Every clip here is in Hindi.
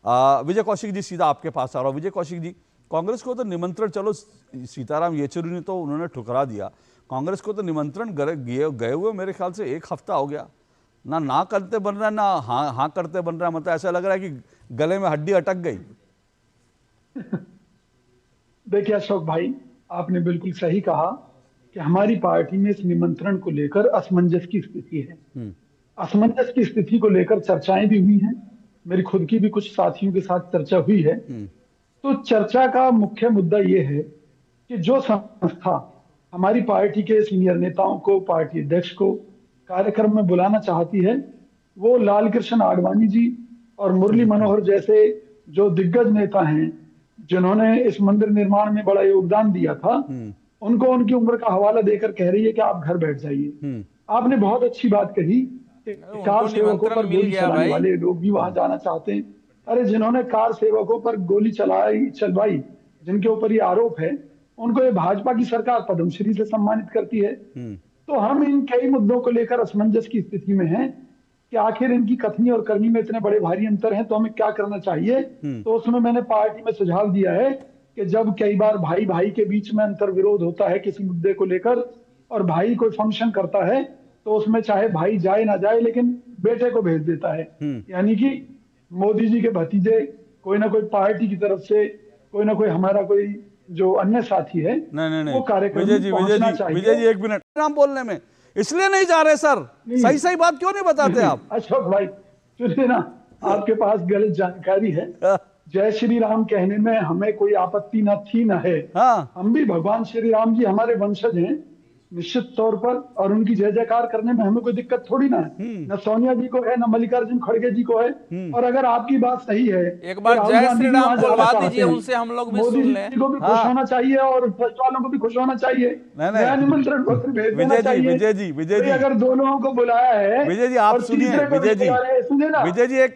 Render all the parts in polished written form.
विजय कौशिक जी, सीधा आपके पास आ रहा हूँ। विजय कौशिक जी, कांग्रेस को तो निमंत्रण, चलो सीताराम येचुरी ने तो उन्होंने ठुकरा दिया, कांग्रेस को तो निमंत्रण गए हुए मेरे ख्याल से 1 हफ्ता हो गया, ना करते बन रहा है, ना हाँ करते बन रहा है। मतलब ऐसा लग रहा है कि गले में हड्डी अटक गई। देखिए अशोक भाई, आपने बिल्कुल सही कहा कि हमारी पार्टी में इस निमंत्रण को लेकर असमंजस की स्थिति है। असमंजस की स्थिति को लेकर चर्चाएं भी हुई हैं, मेरी खुद की भी कुछ साथियों के साथ चर्चा हुई है। तो चर्चा का मुख्य मुद्दा ये है कि जो संस्था हमारी पार्टी के सीनियर नेताओं को, पार्टी अध्यक्ष को कार्यक्रम में बुलाना चाहती है, वो लाल कृष्ण आडवाणी जी और मुरली मनोहर जैसे जो दिग्गज नेता हैं, जिन्होंने इस मंदिर निर्माण में बड़ा योगदान दिया था, उनको उनकी उम्र का हवाला देकर कह रही है कि आप घर बैठ जाइए। आपने बहुत अच्छी बात कही कि कार सेवकों पर गोली चलाने वाले लोग भी वहां जाना चाहते हैं। अरे जिन्होंने कार सेवकों पर गोली चलवाई, जिनके ऊपर ये आरोप है, उनको ये भाजपा की सरकार पद्मश्री से सम्मानित करती है। तो हम इन कई मुद्दों को लेकर असमंजस की स्थिति में हैं कि आखिर इनकी कथनी और करनी में इतने बड़े भारी अंतर हैं, तो हमें क्या करना चाहिए। तो उसमें मैंने पार्टी में सुझाव दिया है कि जब कई बार भाई भाई के बीच में अंतर विरोध होता है किसी मुद्दे को लेकर, और भाई कोई फंक्शन करता है, तो उसमें चाहे भाई जाए ना जाए लेकिन बेटे को भेज देता है। यानी कि मोदी जी के भतीजे कोई ना कोई पार्टी की तरफ से, कोई ना कोई हमारा कोई जो अन्य साथी है, नहीं, वो कार्यक्रम में पहुंचना चाहिए। विजय जी 1 मिनट नाम बोलने में इसलिए नहीं जा रहे सर, सही बात क्यों नहीं बताते आप? अशोक भाई सुनिए ना, आपके पास गलत जानकारी है। जय श्री राम कहने में हमें कोई आपत्ति न थी न है। हम भी भगवान श्री राम जी हमारे वंशज हैं निश्चित तौर पर, और उनकी जय जयकार करने में हमें कोई दिक्कत थोड़ी ना है। न सोनिया जी को है, न मल्लिकार्जुन खड़गे जी को है। और अगर आपकी बात सही है, एक बार जय श्री राम बोलवा दीजिए उनसे, हम लोग भी सुन लें। मोदी जी को भी खुश होना चाहिए और ट्रस्ट वालों को भी खुश होना चाहिए। नया निमंत्रण पत्र भेज देना चाहिए। विजय जी अगर दो लोगों को बुलाया है, विजय जी आप सुनिए, विजय जी एक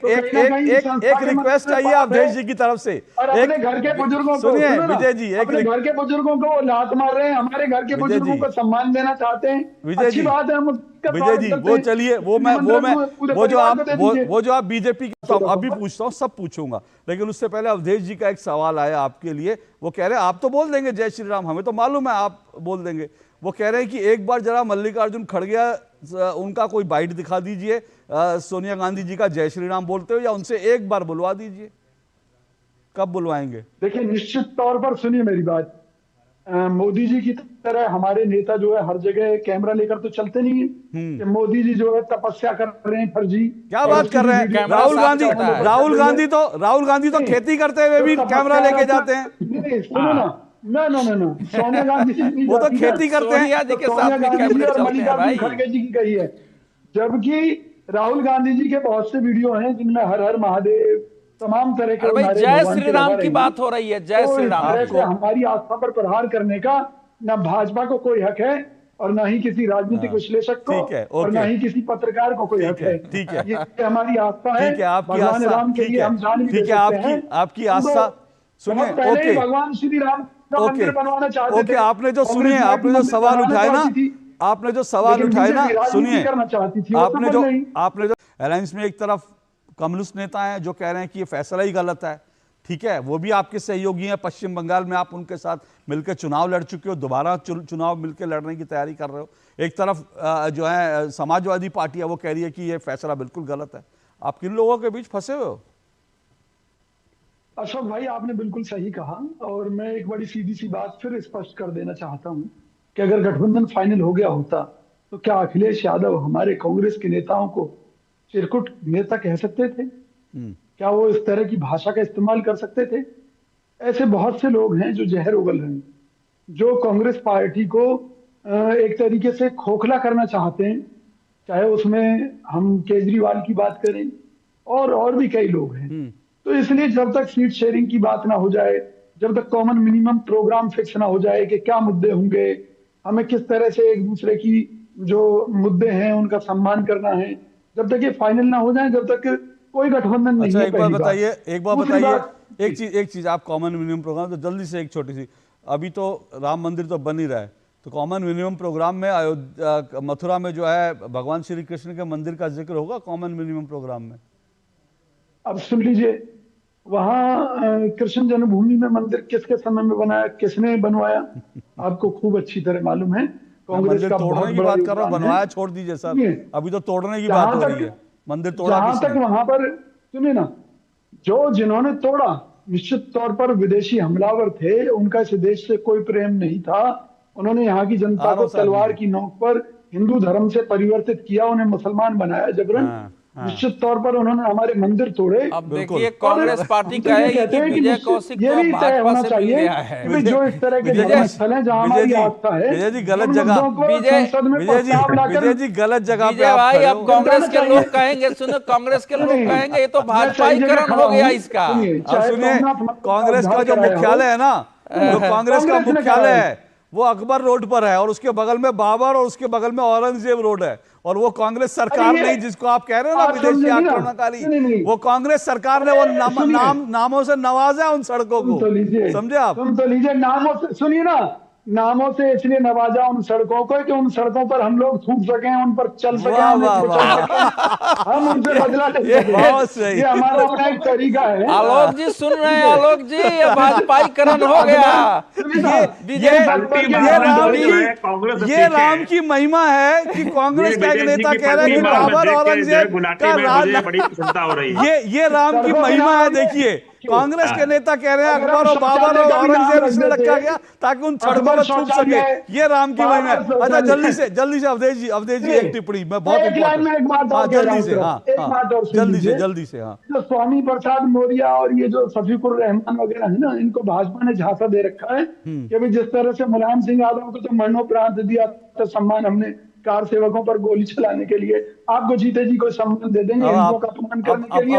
रिक्वेस्ट चाहिए अवधेश जी की तरफ से। अपने घर के बुजुर्गों को सुनिए विजय जी, अपने घर के बुजुर्गों को लात मार रहे हैं, हमारे घर के बुजुर्गों को सम्मान देना चाहते हैं। अच्छी बात है, हम विजय जी वो चलिए, वो जो आप बीजेपी के, अभी पूछता हूँ, सब पूछूंगा, लेकिन उससे पहले अवधेश जी का एक सवाल आया आपके लिए। वो कह रहे हैं आप तो बोल देंगे जय श्री राम, हमें तो मालूम है आप बोल देंगे। वो कह रहे हैं कि एक बार जरा मल्लिकार्जुन खड़गे उनका कोई बाइट दिखा दीजिए सोनिया गांधी जी का जय श्री राम बोलते हो, या उनसे एक बार बुलवा दीजिए। कब बुलवाएंगे? देखिए निश्चित तौर पर सुनिए मेरी बात, मोदी जी की तरह हमारे नेता जो है हर जगह कैमरा लेकर तो चलते नहीं है कि मोदी जी जो है तपस्या कर रहे हैं फर्जी। क्या बात कर रहे हैं? राहुल गांधी तो खेती करते हुए भी कैमरा लेके जाते हैं। सुनो ना, ना सोनिया गांधी जी वो तो खेती करते हैं। सोनिया गांधी जी और मल्लिकार्जुन खड़गे जी की कही है, जबकि राहुल गांधी जी के बहुत से वीडियो हैं जिनमें हर हर महादेव तमाम तरह के जय श्री राम की बात हो रही है। जय श्री राम से हमारी आस्था पर प्रहार करने का न भाजपा को कोई हक है और न ही किसी राजनीतिक विश्लेषक को, और न ही किसी पत्रकार को कोई हक है। ठीक है, ये हमारी आस्था है। भगवान राम के लिए हम जान भी सकते हैं। आपकी आस्था सुनिए। ओके, भगवान श्री राम का मंदिर बनवाना चाहते थे। आपने जो सुनिए, आपने जो सवाल उठाया ना, सुनिए, आपने जो अलायंस में एक तरफ कम्युनिस्ट नेता हैं जो कह रहे हैं कि ये फैसला ही गलत है, ठीक है, वो भी आपके सहयोगी हैं। पश्चिम बंगाल में आप उनके साथ मिलकर चुनाव लड़ चुके हो, दोबारा चुनाव मिलकर लड़ने की तैयारी कर रहे हो। एक तरफ जो है समाजवादी पार्टी है, वो कह रही है कि ये फैसला बिल्कुल गलत है। आप किन लोगों के बीच फंसे हुए हो? अशोक भाई आपने बिल्कुल सही कहा, और मैं एक बड़ी सीधी सी बात फिर स्पष्ट कर देना चाहता हूं कि अगर गठबंधन फाइनल हो गया होता तो क्या अखिलेश यादव हमारे कांग्रेस के नेताओं को चिरकुट नेता कह सकते थे? क्या वो इस तरह की भाषा का इस्तेमाल कर सकते थे? ऐसे बहुत से लोग हैं जो जहर उगल रहे हैं, जो कांग्रेस पार्टी को एक तरीके से खोखला करना चाहते हैं, चाहे उसमें हम केजरीवाल की बात करें और भी कई लोग हैं। तो इसलिए जब तक सीट शेयरिंग की बात ना हो जाए, जब तक कॉमन मिनिमम प्रोग्राम फिक्स ना हो जाए कि क्या मुद्दे होंगे, हमें किस तरह से एक दूसरे की जो मुद्दे हैं उनका सम्मान करना है, जब तक ये फाइनल ना हो जाए, जब तक कोई गठबंधन नहीं है। एक बार बताइए, एक चीज आप कॉमन मिनिमम प्रोग्राम, तो जल्दी से एक छोटी सी, अभी तो राम मंदिर तो बन ही रहा है, तो कॉमन मिनिमम प्रोग्राम में अयोध्या मथुरा में जो है भगवान श्री कृष्ण के मंदिर का जिक्र होगा कॉमन मिनिमम प्रोग्राम में? अब सुन लीजिए, वहां कृष्ण जन्मभूमि में मंदिर किसके समय में बनाया, किसने बनवाया, आपको खूब अच्छी तरह मालूम है। कांग्रेस मंदिर का तोड़ने बहुत की बड़ा बात कर रहा हूँ, योगदान है। बनवाया छोड़ दीजिए सर, सुनिए, अभी तो तोड़ने की बात हो रही है। मंदिर तोड़ा जहां तक किसने? वहां पर, सुनिए ना, जिन्होंने तोड़ा निश्चित तौर पर विदेशी हमलावर थे, उनका इस देश से कोई प्रेम नहीं था। उन्होंने यहाँ की जनता को तलवार की नोक पर हिंदू धर्म से परिवर्तित किया, उन्हें मुसलमान बनाया जबरन। निश्चित तौर पर उन्होंने हमारे मंदिर तोड़े। अब देखिए कांग्रेस पार्टी कहेगी कि विजय कौशिक ये तो भी तय भाजपा होना से मिल चाहिए गया है। कि जो इस तरह के धर्मस्थल हैं जहां हमारी आस्था है, विजय जी गलत उन जगह, मुद्दों को विजय संसद में प्रस्ताव लाकर, विजय जी गलत जगह पे विजय आप भाई खड़े अब हो। कांग्रेस के चाहिए। लोग कहेंगे, सुनो कांग्रेस के लोग नहीं, कहेंगे ये तो मैं सही जगह भाजपाईकरण खड़ा हो गया हूं। इसका। सुनिए, अब चाहे सुनिए, सोमनाथ मंदिर का कांग्रेस का उद्धार जो कराया हो, मुख्यालय है ना, जो कांग्रेस का कांग्रेस ने मुख्यालय कराया। है वो अकबर रोड पर है, और उसके बगल में बाबर और उसके बगल में औरंगजेब रोड है। और वो कांग्रेस सरकार नहीं, जिसको आप कह रहे हो ना आप विदेशी समझे नहीं ना? आक्रमणकारी, नहीं। वो कांग्रेस सरकार ने वो सुनिए, नामों से नवाजा उन सड़कों सुन को, तो लीजिए, समझे आप? सुन तो लीजिए, नामों से सुनिए ना, नामों से इसलिए नवाजा उन सड़कों को कि उन सड़कों पर हम लोग थूक सकें, उन पर चल सकें, वाह, उन्हें वाह, कुचल वाह। सकें, हम उनसे बदला ले ये सकें। बहुत सही। ये हमारा अपना एक तरीका है। आलोक जी सुन रहे हैं, आलोक जी ये भाजपाईकरण हो गया। ये राम की महिमा है कि कांग्रेस का एक नेता कह रहा है कि बाबर औरंगजेब का राज, बड़ी प्रसन्नता हो रही है। ये राम की महिमा है। देखिए कांग्रेस के नेता कह रहे हैं अकबर और बाबर और औरंगजेब इसलिए रखा गया ताकि उन सड़कों में थूक सके, ये राम की महिमा है। अच्छा जल्दी से अवधेश जी एक टिप्पणी, मैं बहुत इम्पोर्टेंट, जल्दी से, हाँ जल्दी से, हाँ। जो स्वामी प्रसाद मौर्य और ये जो शफीकुर रहमान वगैरह है ना, इनको भाजपा ने झांसा दे रखा है कि भाई जिस तरह से मुलायम सिंह यादव को तो मरणोपरांत दिया तो सम्मान हमने कार सेवकों पर गोली चलाने के लिए, आपको जीते जी कोई सम्मान दे देंगे हिंदुओं का अपमान करने के लिए।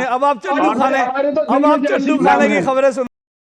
अब आप चड्डू खाने की खबरें सुन